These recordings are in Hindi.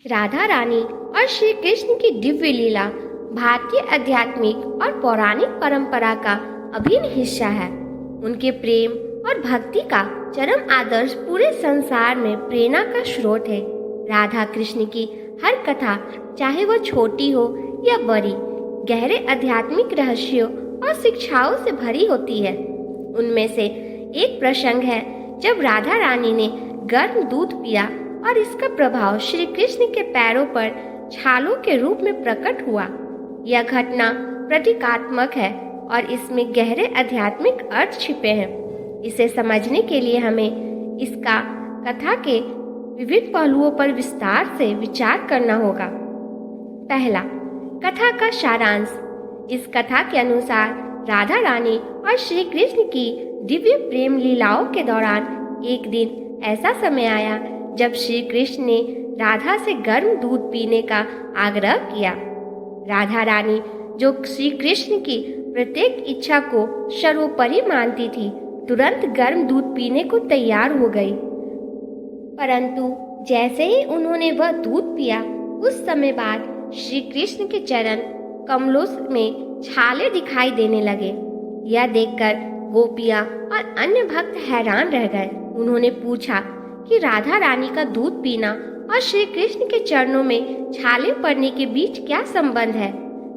राधा रानी और श्री कृष्ण की दिव्य लीला भारतीय आध्यात्मिक और पौराणिक परंपरा का अभिन्न हिस्सा है। उनके प्रेम और भक्ति का चरम आदर्श पूरे संसार में प्रेरणा का स्रोत है। राधा कृष्ण की हर कथा, चाहे वह छोटी हो या बड़ी, गहरे आध्यात्मिक रहस्यों और शिक्षाओं से भरी होती है। उनमें से एक प्रसंग है जब राधा रानी ने गर्म दूध पिया और इसका प्रभाव श्री कृष्ण के पैरों पर छालों के रूप में प्रकट हुआ। यह घटना प्रतीकात्मक है और इसमें गहरे आध्यात्मिक अर्थ छिपे हैं। इसे समझने के लिए हमें इसका कथा के विविध पहलुओं पर विस्तार से विचार करना होगा। पहला, कथा का सारांश। इस कथा के अनुसार राधा रानी और श्री कृष्ण की दिव्य प्रेम लीलाओं के दौरान एक दिन ऐसा समय आया जब श्री कृष्ण ने राधा से गर्म दूध पीने का आग्रह किया। राधा रानी, जो श्री कृष्ण की प्रत्येक इच्छा को सर्वोपरि मानती थी, तुरंत गर्म दूध पीने को तैयार हो गई। परंतु जैसे ही उन्होंने वह दूध पिया, उस समय बाद श्री कृष्ण के चरण कमलों में छाले दिखाई देने लगे। यह देखकर गोपियां और अन्य भक्त हैरान रह गए। उन्होंने पूछा कि राधा रानी का दूध पीना और श्री कृष्ण के चरणों में छाले पड़ने के बीच क्या संबंध है।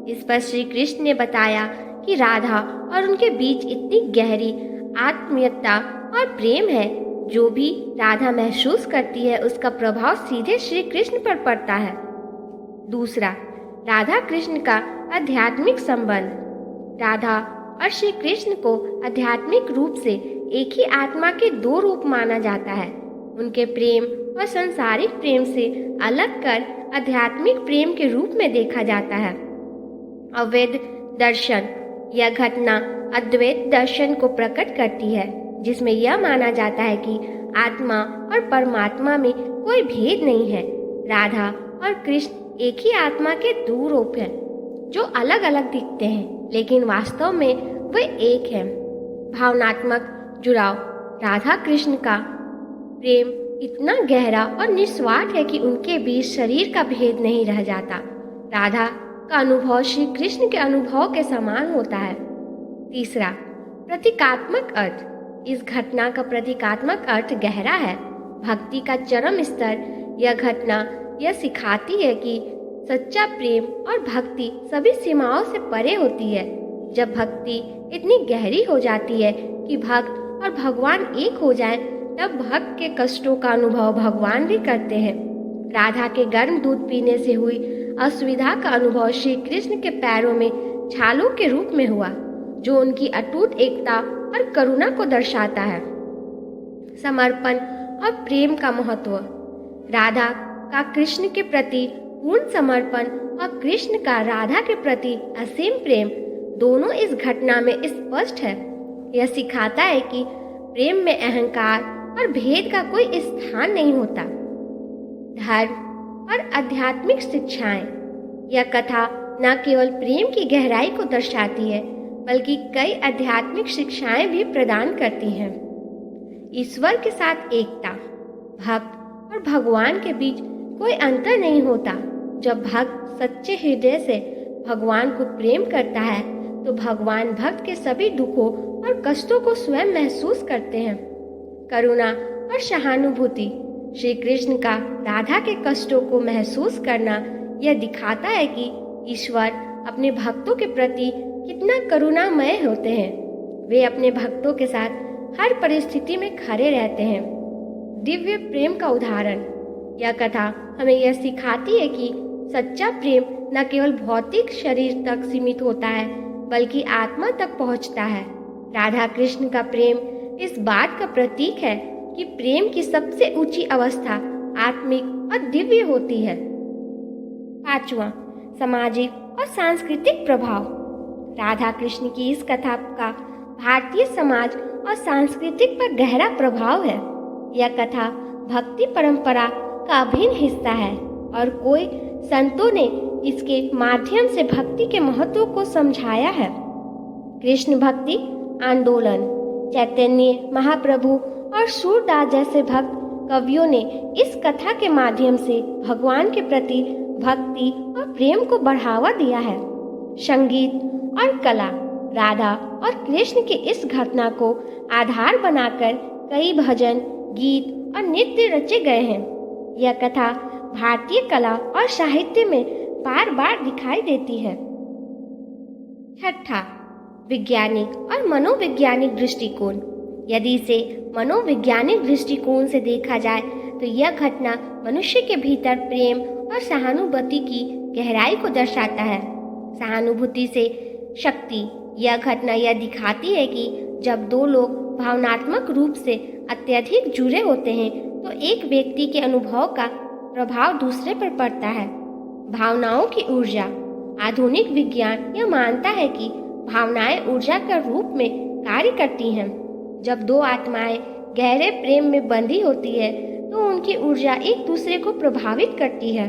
इस पर श्री कृष्ण ने बताया कि राधा और उनके बीच इतनी गहरी आत्मीयता और प्रेम है, जो भी राधा महसूस करती है उसका प्रभाव सीधे श्री कृष्ण पर पड़ता है। दूसरा, राधा कृष्ण का आध्यात्मिक संबंध। राधा और श्री कृष्ण को आध्यात्मिक रूप से एक ही आत्मा के दो रूप माना जाता है। उनके प्रेम और सांसारिक प्रेम से अलग कर आध्यात्मिक प्रेम के रूप में देखा जाता है। अद्वैत दर्शन। यह घटना अद्वैत दर्शन को प्रकट करती है, जिसमें यह माना जाता है कि आत्मा और परमात्मा में कोई भेद नहीं है। राधा और कृष्ण एक ही आत्मा के दो रूप हैं, जो अलग अलग दिखते हैं, लेकिन वास्तव में वे एक हैं। भावनात्मक जुड़ाव। राधा कृष्ण का प्रेम इतना गहरा और निस्वार्थ है कि उनके बीच शरीर का भेद नहीं रह जाता। राधा का अनुभव श्री कृष्ण के अनुभव के समान होता है। तीसरा, प्रतीकात्मक अर्थ। इस घटना का प्रतीकात्मक अर्थ गहरा है। भक्ति का चरम स्तर। यह घटना यह सिखाती है कि सच्चा प्रेम और भक्ति सभी सीमाओं से परे होती है। जब भक्ति इतनी गहरी हो जाती है कि भक्त और भगवान एक हो जाएं, तब भक्त के कष्टों का अनुभव भगवान भी करते हैं। राधा के गर्म दूध पीने से हुई असुविधा का अनुभव श्री कृष्ण के पैरों में छालों के रूप में हुआ, जो उनकी अटूट एकता और करुणा को दर्शाता है। समर्पण और प्रेम का महत्व। राधा का कृष्ण के प्रति पूर्ण समर्पण और कृष्ण का राधा के प्रति असीम प्रेम दोनों इस घटना में स्पष्ट है। यह सिखाता है कि प्रेम में अहंकार और भेद का कोई स्थान नहीं होता। धर्म और आध्यात्मिक शिक्षाएं। यह कथा न केवल प्रेम की गहराई को दर्शाती है, बल्कि कई आध्यात्मिक शिक्षाएं भी प्रदान करती हैं। ईश्वर के साथ एकता। भक्त और भगवान के बीच कोई अंतर नहीं होता। जब भक्त सच्चे हृदय से भगवान को प्रेम करता है, तो भगवान भक्त के सभी दुखों और कष्टों को स्वयं महसूस करते हैं। करुणा और सहानुभूति। श्री कृष्ण का राधा के कष्टों को महसूस करना यह दिखाता है कि ईश्वर अपने भक्तों के प्रति कितना करुणामय होते हैं। वे अपने भक्तों के साथ हर परिस्थिति में खड़े रहते हैं। दिव्य प्रेम का उदाहरण। यह कथा हमें यह सिखाती है कि सच्चा प्रेम न केवल भौतिक शरीर तक सीमित होता है, बल्कि आत्मा तक पहुंचता है। राधा कृष्ण का प्रेम इस बात का प्रतीक है कि प्रेम की सबसे ऊंची अवस्था आत्मिक और दिव्य होती है। पांचवा, सामाजिक और सांस्कृतिक प्रभाव। राधा कृष्ण की इस कथा का भारतीय समाज और संस्कृति पर गहरा प्रभाव है। यह कथा भक्ति परंपरा का अभिन्न हिस्सा है और कई संतों ने इसके माध्यम से भक्ति के महत्व को समझाया है। कृष्ण भक्ति आंदोलन। चैतन्य महाप्रभु और सूरदास जैसे भक्त कवियों ने इस कथा के माध्यम से भगवान के प्रति भक्ति और प्रेम को बढ़ावा दिया है। संगीत और कला, राधा और कृष्ण की इस घटना को आधार बनाकर कई भजन, गीत और नृत्य रचे गए हैं। यह कथा भारतीय कला और साहित्य में बार बार दिखाई देती है। छठा, वैज्ञानिक और मनोवैज्ञानिक दृष्टिकोण। यदि इसे मनोवैज्ञानिक दृष्टिकोण से देखा जाए तो यह घटना मनुष्य के भीतर प्रेम और सहानुभूति की गहराई को दर्शाता है। सहानुभूति से शक्ति। यह घटना यह दिखाती है कि जब दो लोग भावनात्मक रूप से अत्यधिक जुड़े होते हैं तो एक व्यक्ति के अनुभव का प्रभाव दूसरे पर पड़ता है। भावनाओं की ऊर्जा। आधुनिक विज्ञान यह मानता है कि भावनाएं ऊर्जा के रूप में कार्य करती हैं। जब दो आत्माएं गहरे प्रेम में बंधी होती है तो उनकी ऊर्जा एक दूसरे को प्रभावित करती है।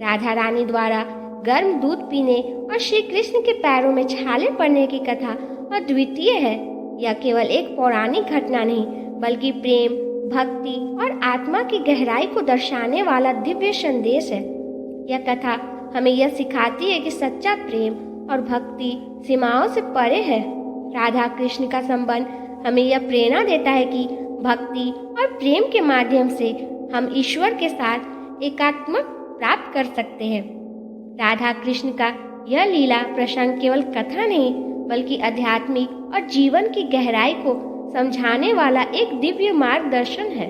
राधा रानी द्वारा गर्म दूध पीने और श्री कृष्ण के पैरों में छाले पड़ने की कथा अद्वितीय है। यह केवल एक पौराणिक घटना नहीं बल्कि प्रेम, भक्ति और आत्मा की गहराई को दर्शाने वाला दिव्य संदेश है। यह कथा हमें यह सिखाती है कि सच्चा प्रेम और भक्ति सीमाओं से परे है। राधा कृष्ण का संबंध हमें यह प्रेरणा देता है कि भक्ति और प्रेम के माध्यम से हम ईश्वर के साथ एकात्मता प्राप्त कर सकते हैं। राधा कृष्ण का यह लीला प्रसंग केवल कथा नहीं बल्कि आध्यात्मिक और जीवन की गहराई को समझाने वाला एक दिव्य मार्गदर्शन है।